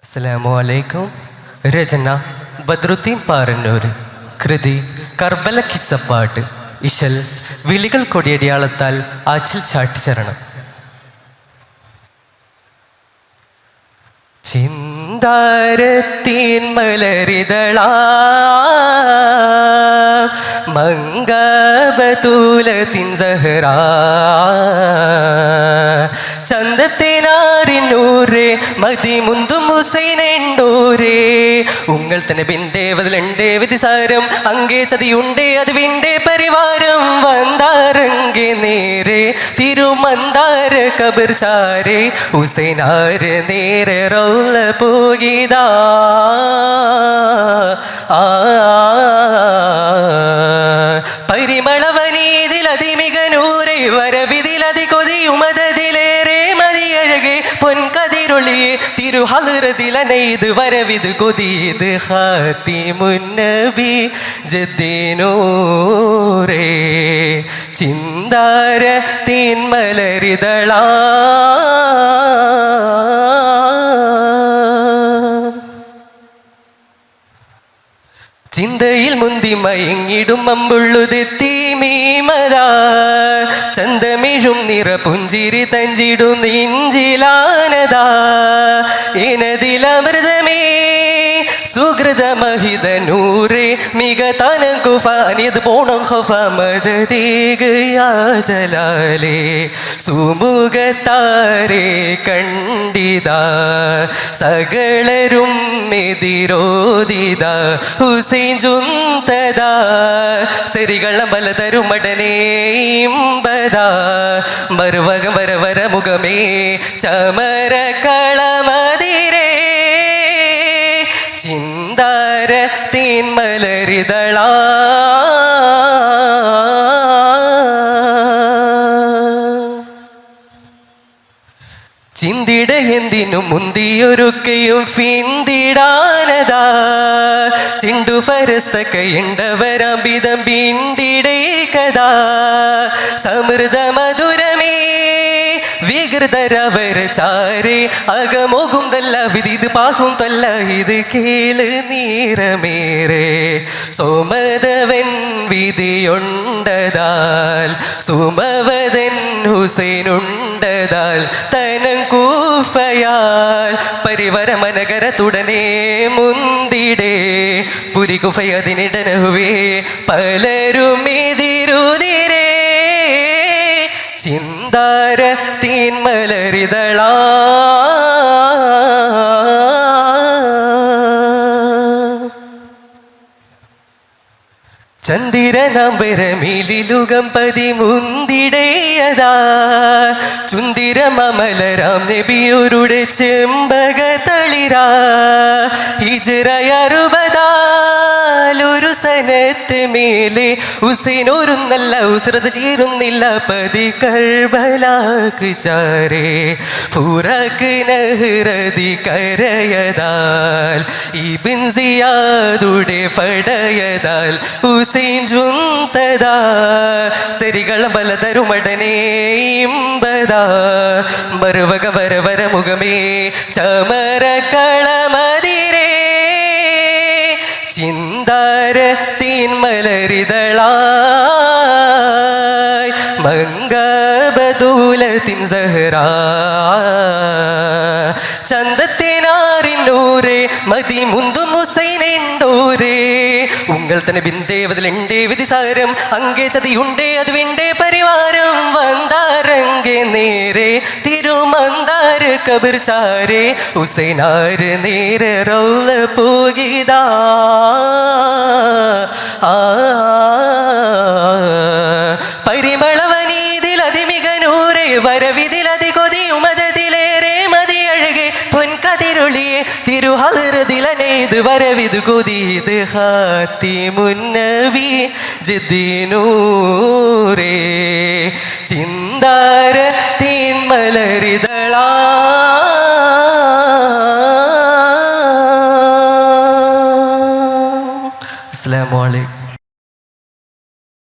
അസ്സലാമലൈക്കും. രചന ബദ്രുദ്ദീൻ പാറന്നൂർ. കൃതി കർബല കിസ്സപ്പാട്ട്. ഇശൽ വിളികൾ കൊടിയടിയാളത്താൽ ആച്ചിൽ ചാട്ടിച്ചരണം. ചിന്താരത്തിൻ മലരിതളാ മംഗബതൂലത്തിൻ സഹറാ ചന്തത്തിനാറിനൂറേ മതി മുന്തും ഹുസൈനുണ്ടോരേ ഉങ്ങൾ തന്നെ ബിന്ദേവതിലുണ്ടേ വിധിസാരം അങ്ങേ ചതിയുണ്ടേ അത് വിണ്ടേ പരിവാരം വന്താരങ്കെ നേരെ തിരുമന്താര കബർ ചാരേ ഹുസൈനാര് നേരെ റൗല പോകിതാ പരിമളവനീതിലതിമികനൂരെ വരവിതിലതി കൊതിയുമതതിലേറെ മതിയഴകെ പൊൻകതിരൊളിയെ തിരുഹലറതിലനൈത് വരവിത് കൊതിയത് ഹാത്തിമുന്നബി ജദ്ദീനൂരേ ചിന്താര തീൻമലരിതളാ ചിന്തയിൽ മുന്തി മയങ്ങിടും അമ്പുള്ളുതെത്തിമീമതാ ചന്തമിഴും നിറ പുഞ്ചിരി തഞ്ചിടും നെഞ്ചിലാനതാ എനതിലമൃതമേ സുഹൃതമഹിതനൂരേ മിക തനകുഫാനിയത് പോണം ഹഫമദീഗയാജലാലേ സുമുഖത്താരേ കണ്ടിതാ സകളരും എതിരോദിത ഹുസൈൻ ജുന്തദാ സെരികളം ബലതരുമടനേ ഇമ്പദാ മറുവകം വരവര മുഖമേ ചമര കളമതിരേ ചിന്താര തീൻമലരിതളാ ചിന്തിട എന്തിനും മുന്തിയൊരുക്കയും ഫിന്തിടാനതാ ചിണ്ടു ഫരസ്തക്കയുണ്ടവരംബിതം പിണ്ടിടേ കഥാ സമൃദ്ധ മധുരമേ വികൃതരവർ ചാരേ അകമോകും തല്ല വിധിത് പാകും തല്ല ഇത് കേള് നീരമേറെ സോമദവൻ വിധിയുണ്ടതാൽ സുമവദൻ ഹുസൈനുണ്ടതാൽ തനം കൂഫയാൽ പരിവര മനകരത്തുടനെ മുന്തിടേ പുരി കുഫയതിനിടനഹുവേ പലരും എതിരുതിരേ ചിന്താര തീൻമലരിതളാ ചന്ദിരനമ്പരമിലുകം പതി മുന്തിടേയതാ ചുന്തിരമലരാം നബിയോരുടെ ചെമ്പക തളിരാ ഹിജ്റ60 സനത്ത് മേലെ ഹുസൈനൊരുന്നല്ല ഉസ്രത ചേരുന്നില്ല പതി കർബലാക്ക് ചാരേ ഫുറക്ക് നഹ്റതി കരയതാൽ ഇബ്ൻ സിയാദുടെ ഫടയതാൽ ഹുസൈൻ ജുന്തദാ സെരികളം ബലതരുമടനേ ഇമ്പദാ മറുവക വരവര മുഖമേ ചമര കളമതിരേ ചിന്താര തീൻമലരിതളായ് മംഗബതൂലത്തിൻ സഹറാ ചന്തത്തിനാറിനൂരേ മതി മുന്തും ഹുസൈനുണ്ടോരേ ഉങ്ങൾ തന്നെ ബിന്ദേവതിലുണ്ടേ വിധിസാരം അങ്ങേ ചതിയുണ്ടേ അത് വിണ്ടേ പരിവാരം വന്താരങ്കെ നേരെ തിരുമന്താര കബർ ചാരേ ഹുസൈനാര് നേരെ റൗല പോകിതാ പരിമളവനീതിലതിമികനൂരേ വരവിതിലതി കൊതിയുമതതിലേറെ മതിയഴകെ പൊൻകതിരൊളിയെ തിരുഹലറതിലനൈത് വരവിത് കൊതിയത് ഹാത്തിമുന്നബി ജദ്ദീനൂരേ ചിന്താര തീൻമലരിതളാ.